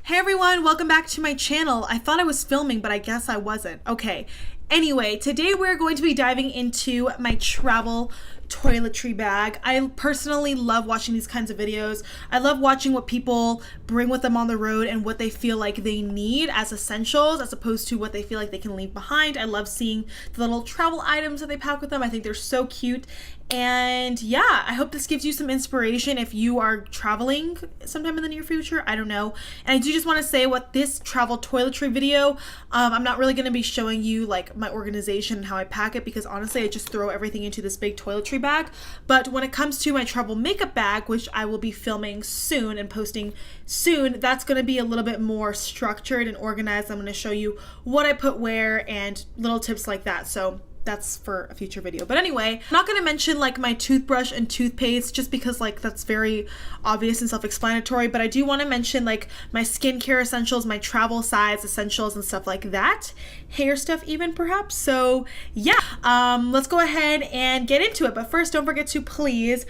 Hey everyone, welcome back to my channel. I thought I was filming, but I guess I wasn't. Okay. Anyway, today we're going to be diving into my travel toiletry bag. I personally love watching these kinds of videos. I love watching what people bring with them on the road and what they feel like they need as essentials as opposed to what they feel like they can leave behind. I love seeing the little travel items that they pack with them. I think they're so cute. And yeah, I hope this gives you some inspiration if you are traveling sometime in the near future. I don't know. And I do just want to say what this travel toiletry video, I'm not really going to be showing you like my organization and how I pack it because honestly, I just throw everything into this big toiletry bag. But when it comes to my travel makeup bag, which I will be filming soon and posting soon, that's going to be a little bit more structured and organized. I'm going to show you what I put where and little tips like that. So that's for a future video. But anyway, I'm not going to mention like my toothbrush and toothpaste just because like that's very obvious and self-explanatory, but I do want to mention like my skincare essentials, my travel size essentials and stuff like that, hair stuff even perhaps. So yeah, let's go ahead and get into it. But first, don't forget to please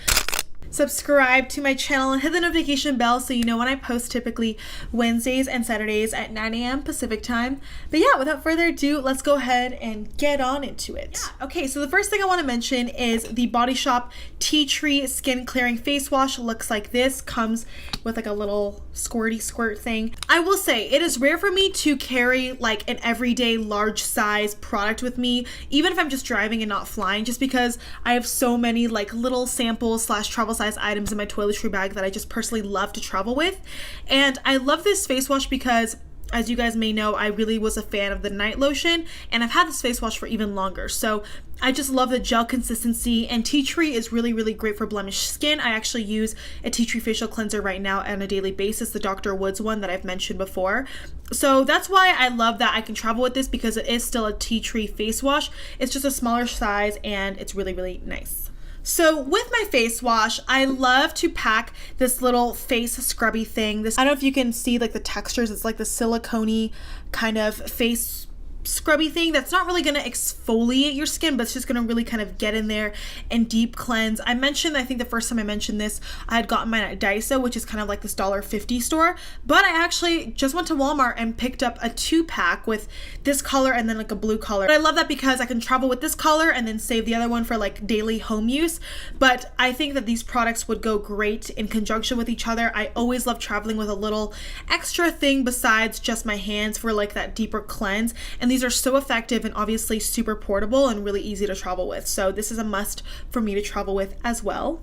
subscribe to my channel and hit the notification bell so you know when I post, typically Wednesdays and Saturdays at 9 a.m. Pacific time. But yeah, without further ado, let's go ahead and get on into it. Yeah. Okay, so the first thing I want to mention is the Body Shop Tea Tree Skin Clearing Face Wash. Looks like this, comes with like a little squirty squirt thing. I will say it is rare for me to carry like an everyday large size product with me, even if I'm just driving and not flying, just because I have so many like little samples slash travel size items in my toiletry bag that I just personally love to travel with. And I love this face wash because, as you guys may know, I really was a fan of the night lotion, and I've had this face wash for even longer. So I just love the gel consistency, and tea tree is really, really great for blemished skin. I actually use a tea tree facial cleanser right now on a daily basis, the Dr. Woods one that I've mentioned before. So that's why I love that I can travel with this, because it is still a tea tree face wash. It's just a smaller size and it's really, really nice. So with my face wash, I love to pack this little face scrubby thing. I don't know if you can see like the textures. It's like the silicone-y kind of face scrubby thing that's not really going to exfoliate your skin, but it's just going to really kind of get in there and deep cleanse. I think the first time I mentioned this, I had gotten mine at Daiso, which is kind of like this $1.50 store, but I actually just went to Walmart and picked up a 2-pack with this color and then like a blue color. But I love that because I can travel with this color and then save the other one for like daily home use. But I think that these products would go great in conjunction with each other. I always love traveling with a little extra thing besides just my hands for like that deeper cleanse, and these are so effective and obviously super portable and really easy to travel with. So this is a must for me to travel with as well.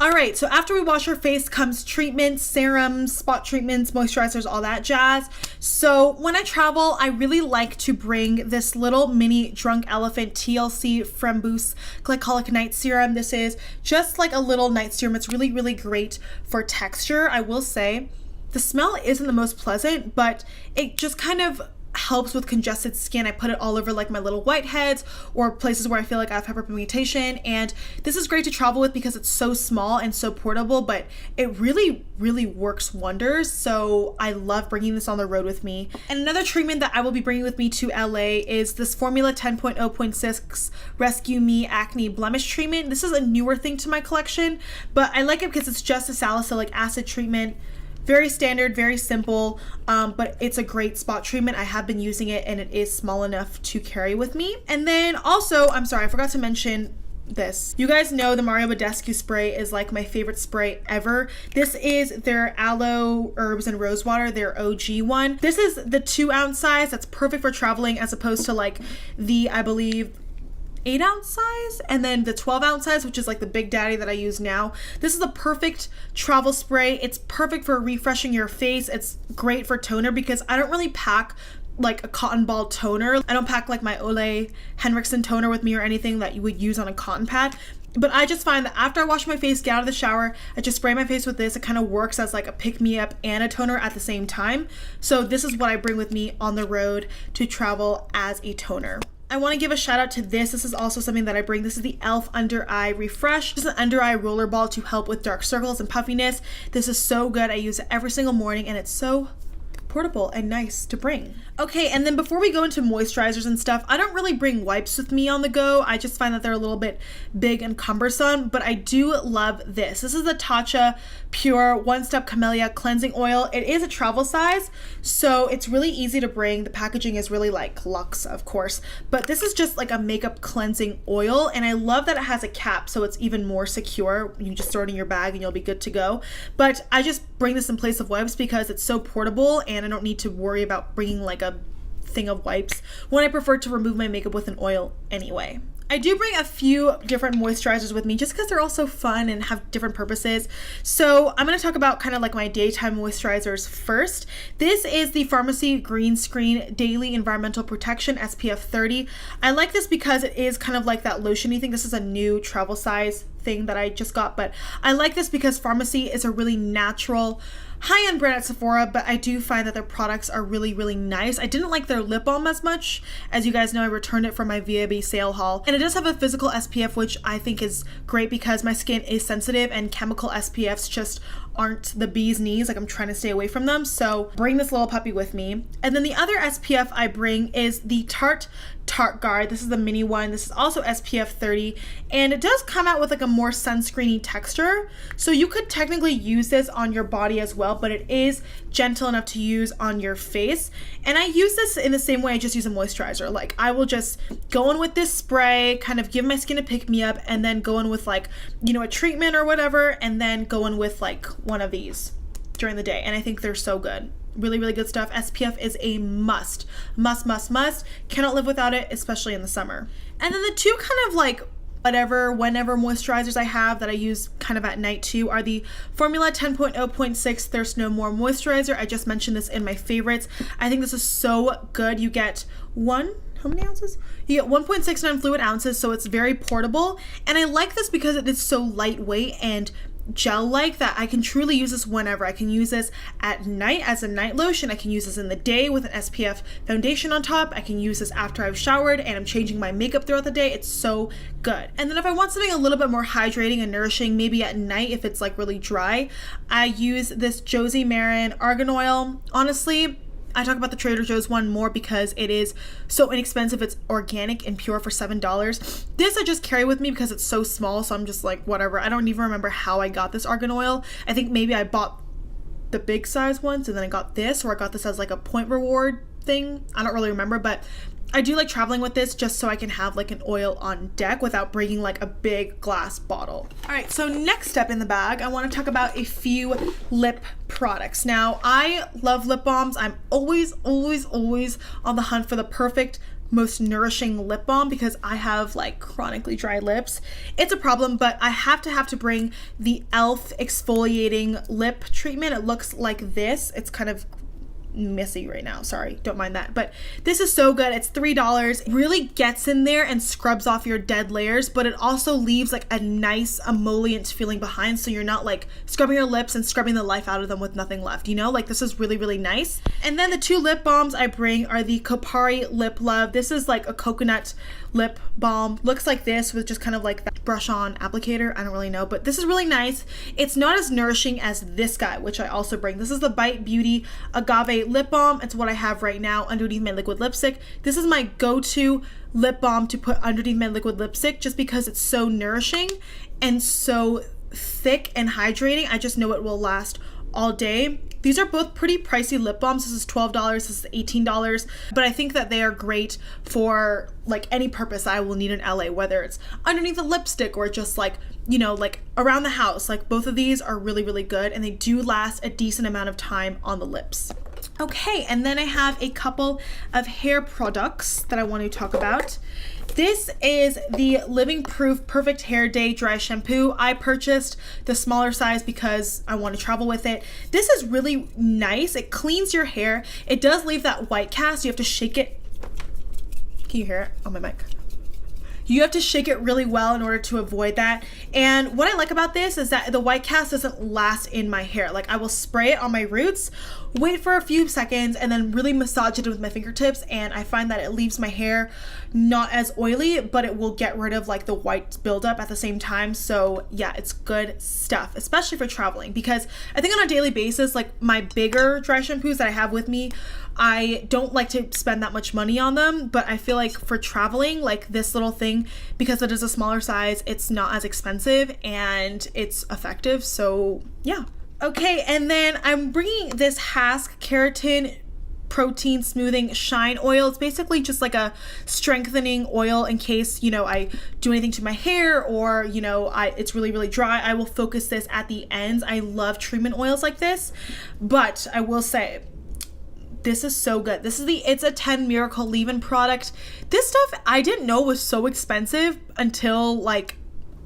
Alright, so after we wash our face comes treatments, serums, spot treatments, moisturizers, all that jazz. So when I travel, I really like to bring this little mini Drunk Elephant TLC Framboos Glycolic Night Serum. This is just like a little night serum. It's really, really great for texture. I will say the smell isn't the most pleasant, but it just kind of helps with congested skin. I put it all over like my little whiteheads or places where I feel like I have hyperpigmentation, and this is great to travel with because it's so small and so portable, but it really, really works wonders. So I love bringing this on the road with me. And another treatment that I will be bringing with me to LA is this Formula 10.0.6 Rescue Me Acne Blemish Treatment. This is a newer thing to my collection, but I like it because it's just a salicylic acid treatment. Very standard, very simple, but it's a great spot treatment. I have been using it and it is small enough to carry with me. And then also, I'm sorry, I forgot to mention this. You guys know the Badescu spray is like my favorite spray ever. This is their Aloe, Herbs, and Rosewater, their OG one. This is the 2-ounce size. That's perfect for traveling as opposed to like the, I believe, 8-ounce size, and then the 12-ounce size, which is like the big daddy that I use now. This is the perfect travel spray. It's perfect for refreshing your face. It's great for toner because I don't really pack like a cotton ball toner. I don't pack like my Ole Henriksen toner with me or anything that you would use on a cotton pad. But I just find that after I wash my face, get out of the shower, I just spray my face with this. It kind of works as like a pick-me-up and a toner at the same time. So this is what I bring with me on the road to travel as a toner. I want to give a shout out to this. This is also something that I bring. This is the e.l.f. Under Eye Refresh. This is an under eye roller ball to help with dark circles and puffiness. This is so good. I use it every single morning and it's so portable and nice to bring. Okay, and then before we go into moisturizers and stuff, I don't really bring wipes with me on the go. I just find that they're a little bit big and cumbersome, but I do love this. This is the Tatcha pure one-step Camellia cleansing oil. It is a travel size, so it's really easy to bring. The packaging is really like luxe, of course, but this is just like a makeup cleansing oil, and I love that it has a cap, so it's even more secure. You can just throw it in your bag and you'll be good to go. But I just bring this in place of wipes because it's so portable and I don't need to worry about bringing like a thing of wipes when I prefer to remove my makeup with an oil anyway. I do bring a few different moisturizers with me just because they're all so fun and have different purposes. So I'm going to talk about kind of like my daytime moisturizers first. This is the Farmacy Green Screen Daily Environmental Protection SPF 30. I like this because it is kind of like that lotion-y thing. This is a new travel size thing that I just got, but I like this because Farmacy is a really natural high-end brand at Sephora, but I do find that their products are really, really nice. I didn't like their lip balm as much. As you guys know, I returned it from my VIB sale haul, and it does have a physical SPF, which I think is great because my skin is sensitive and chemical SPFs just aren't the bee's knees. Like, I'm trying to stay away from them, so bring this little puppy with me. And then the other SPF I bring is the Tarte Tarteguard. This is the mini one. This is also SPF 30, and it does come out with like a more sunscreeny texture, so you could technically use this on your body as well, but it is gentle enough to use on your face. And I use this in the same way I just use a moisturizer. Like, I will just go in with this spray, kind of give my skin a pick-me-up, and then go in with like, you know, a treatment or whatever, and then go in with like one of these during the day. And I think they're so good. Really, really good stuff. SPF is a must. Must. Cannot live without it, especially in the summer. And then the two kind of like whenever moisturizers I have that I use kind of at night too are the Formula 10.0.6 Thirst No More Moisturizer. I just mentioned this in my favorites. I think this is so good. You get how many ounces? You get 1.69 fluid ounces, so it's very portable. And I like this because it is so lightweight and gel-like that I can truly use this whenever. I can use this at night as a night lotion. I can use this in the day with an SPF foundation on top. I can use this after I've showered and I'm changing my makeup throughout the day. It's so good. And then if I want something a little bit more hydrating and nourishing, maybe at night if it's like really dry, I use this Josie Maran Argan Oil. Honestly, I talk about the Trader Joe's one more because it is so inexpensive. It's organic and pure for $7. This I just carry with me because it's so small, so I'm just like, whatever. I don't even remember how I got this argan oil. I think maybe I bought the big size ones and then I got this, or I got this as like a point reward thing. I don't really remember, but I do like traveling with this just so I can have like an oil on deck without bringing like a big glass bottle. All right, so next step in the bag, I want to talk about a few lip products. Now, I love lip balms. I'm always on the hunt for the perfect, most nourishing lip balm because I have like chronically dry lips. It's a problem, but I have to bring the e.l.f. Exfoliating Lip Treatment. It looks like this. It's kind of messy right now, sorry, don't mind that, but this is so good. It's $3. It really gets in there and scrubs off your dead layers, but it also leaves like a nice emollient feeling behind, so you're not like scrubbing your lips and scrubbing the life out of them with nothing left, you know? Like, this is really, really nice. And then the two lip balms I bring are the Kopari Lip Love. This is like a coconut lip balm. Looks like this with just kind of like that brush on applicator. I don't really know, but this is really nice. It's not as nourishing as this guy, which I also bring. This is the Bite Beauty Agave Lip Balm. It's what I have right now underneath my liquid lipstick. This is my go-to lip balm to put underneath my liquid lipstick just because it's so nourishing and so thick and hydrating. I just know it will last all day. These are both pretty pricey lip balms. This is $12, this is $18, but I think that they are great for like any purpose I will need in LA, whether it's underneath a lipstick or just like, you know, like around the house. Like, both of these are really, really good and they do last a decent amount of time on the lips. Okay, and then I have a couple of hair products that I want to talk about. This is the Living Proof Perfect Hair Day Dry Shampoo. I purchased the smaller size because I want to travel with it. This is really nice. It cleans your hair. It does leave that white cast. You have to shake it. Can you hear it on my mic? You have to shake it really well in order to avoid that. And what I like about this is that the white cast doesn't last in my hair. Like, I will spray it on my roots, wait for a few seconds, and then really massage it with my fingertips, and I find that it leaves my hair not as oily, but it will get rid of like the white buildup at the same time. So yeah, it's good stuff, especially for traveling, because I think on a daily basis, like my bigger dry shampoos that I have with me, I don't like to spend that much money on them, but I feel like for traveling, like this little thing, because it is a smaller size, it's not as expensive and it's effective. So yeah, Okay, and then I'm bringing this Hask Keratin Protein Smoothing Shine Oil. It's basically just like a strengthening oil in case, you know, I do anything to my hair or, you know, it's really, really dry. I will focus this at the ends. I love treatment oils like this, but I will say, this is so good. This is the It's a 10 Miracle Leave-In product. This stuff I didn't know was so expensive until like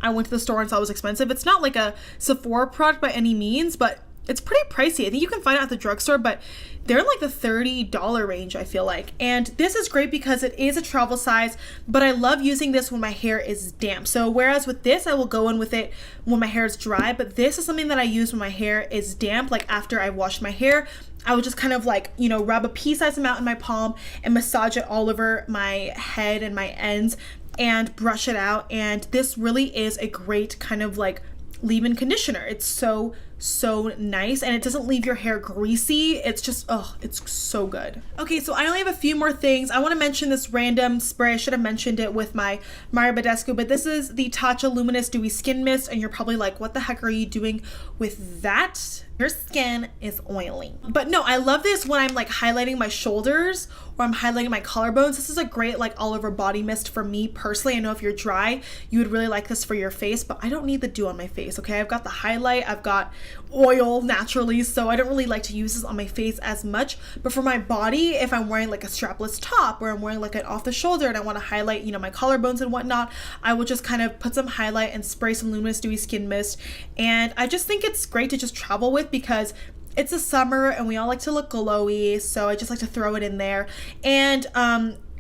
I went to the store and saw it was expensive. It's not like a Sephora product by any means, but it's pretty pricey. I think you can find it at the drugstore, but they're in like the $30 range, I feel like. And this is great because it is a travel size, but I love using this when my hair is damp. So whereas with this, I will go in with it when my hair is dry, but this is something that I use when my hair is damp, like after I've washed my hair. I would just kind of like, you know, rub a pea-sized amount in my palm and massage it all over my head and my ends and brush it out. And this really is a great kind of like leave-in conditioner. It's so nice, and it doesn't leave your hair greasy. It's just, oh, it's so good. Okay, so I only have a few more things. I want to mention this random spray. I should have mentioned it with my Badescu, but this is the Tatcha Luminous Dewy Skin Mist, and you're probably like, what the heck are you doing with that? Your skin is oily. But no, I love this when I'm like highlighting my shoulders or I'm highlighting my collarbones. This is a great like all over body mist for me personally. I know if you're dry, you would really like this for your face, but I don't need the dew on my face, okay? I've got the highlight, I've got oil naturally, so I don't really like to use this on my face as much. But for my body, if I'm wearing like a strapless top or I'm wearing like an off the shoulder and I want to highlight, you know, my collarbones and whatnot, I will just kind of put some highlight and spray some Luminous Dewy Skin Mist. And I just think it's great to just travel with because it's a summer and we all like to look glowy, so I just like to throw it in there. And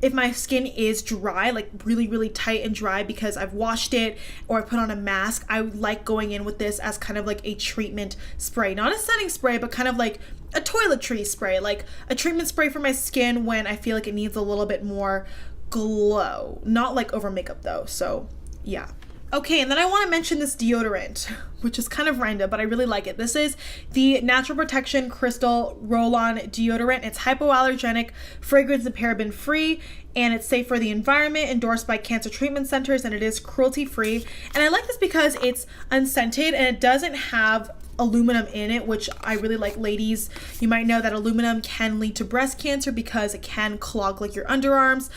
if my skin is dry, like really, really tight and dry because I've washed it or I put on a mask, I like going in with this as kind of like a treatment spray. Not a setting spray, but kind of like a toiletry spray, like a treatment spray for my skin when I feel like it needs a little bit more glow. Not like over makeup though, so yeah. Okay, and then I want to mention this deodorant, which is kind of random, but I really like it. This is the Natural Protection Crystal Roll-On Deodorant. It's hypoallergenic, fragrance and paraben free, and it's safe for the environment, endorsed by cancer treatment centers, and it is cruelty-free. And I like this because it's unscented and it doesn't have aluminum in it, which I really like. Ladies, you might know that aluminum can lead to breast cancer because it can clog like your underarms.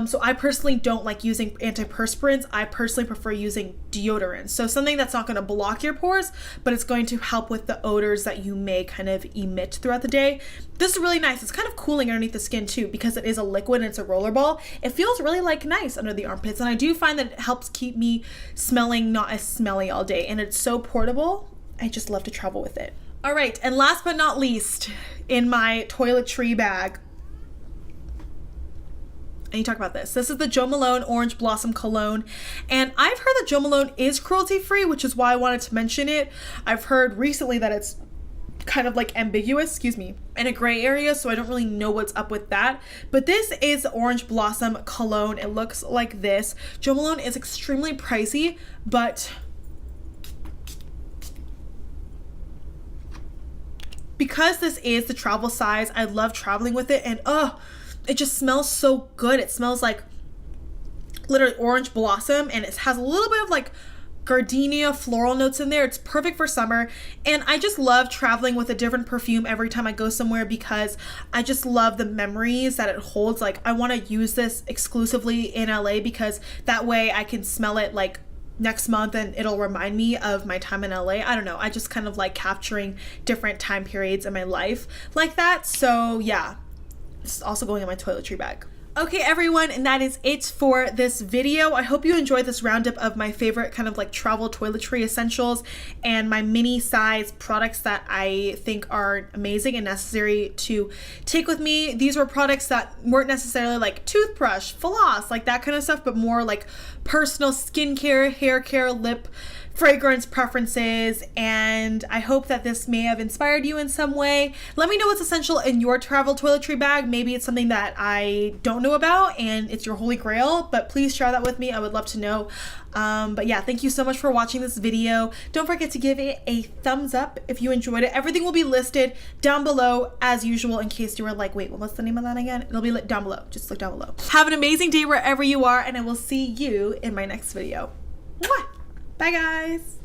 So I personally don't like using antiperspirants. I personally prefer using deodorants. So something that's not going to block your pores, but it's going to help with the odors that you may kind of emit throughout the day. This is really nice. It's kind of cooling underneath the skin too because it is a liquid and it's a roller ball. It feels really like nice under the armpits, and I do find that it helps keep me smelling not as smelly all day, and it's so portable. I just love to travel with it. All right, and last but not least, in my toiletry bag, I need to talk about this. This is the Jo Malone Orange Blossom Cologne, and I've heard that Jo Malone is cruelty-free, which is why I wanted to mention it. I've heard recently that it's kind of like ambiguous, in a gray area, so I don't really know what's up with that. But this is Orange Blossom Cologne. It looks like this. Jo Malone is extremely pricey, but because this is the travel size, I love traveling with it, and it just smells so good. It smells like literally orange blossom, and it has a little bit of like gardenia floral notes in there. It's perfect for summer, and I just love traveling with a different perfume every time I go somewhere because I just love the memories that it holds. Like, I want to use this exclusively in LA because that way I can smell it like next month and it'll remind me of my time in LA. I don't know, I just kind of like capturing different time periods in my life like that. So yeah, this is also going in my toiletry bag. Okay everyone, and that is it for this video. I hope you enjoyed this roundup of my favorite kind of like travel toiletry essentials and my mini size products that I think are amazing and necessary to take with me. These were products that weren't necessarily like toothbrush, floss, like that kind of stuff, but more like personal skincare, hair care, lip fragrance preferences, and I hope that this may have inspired you in some way. Let me know what's essential in your travel toiletry bag. Maybe it's something that I don't know about and it's your holy grail, but please share that with me. I would love to know. But yeah, thank you so much for watching this video. Don't forget to give it a thumbs up if you enjoyed it. Everything will be listed down below as usual in case you were like, wait, what's the name of that again? It'll be down below. Just look down below. Have an amazing day wherever you are, and I will see you in my next video. Mwah! Bye guys.